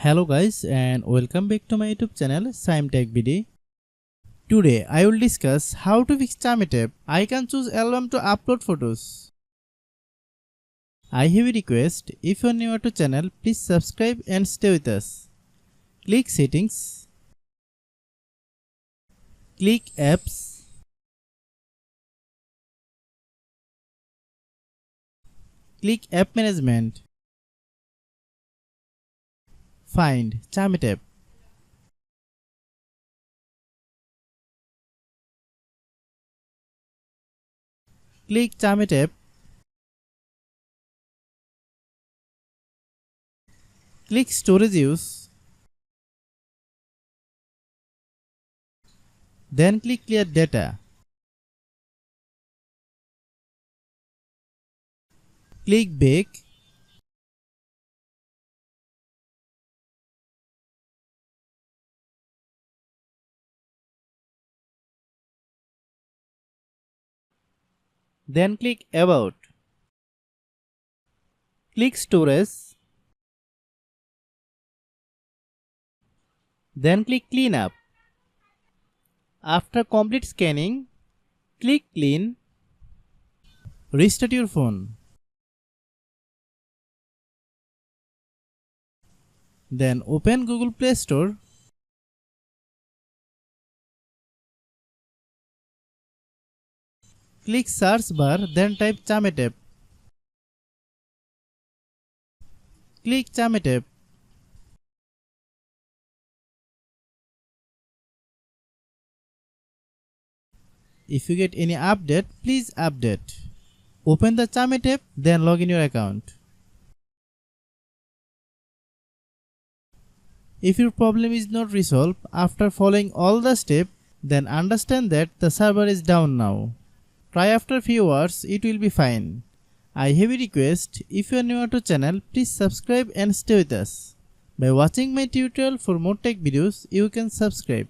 Hello guys and welcome back to my YouTube channel Shaem Tech BD. Today I will discuss how to fix Chamet app. I can choose album to upload photos. I have a request. If you are new to channel, please subscribe and stay with us. Click settings. Click apps. Click app management. Find Chamet app. Click Chamet app. Click storage use. Then click clear data. Click back. Then click about. Click storage. Then click clean up. After complete scanning, click clean. Restart your phone. Then open Google Play Store. Click search bar, then type Chamet app. Click Chamet app. If you get any update, please update. Open the Chamet app, then log in your account. If your problem is not resolved after following all the steps, then understand that the server is down now. Try after few hours, it will be fine. I have a request. If you are new to channel, please subscribe and stay with us. By watching my tutorial for more tech videos, you can subscribe.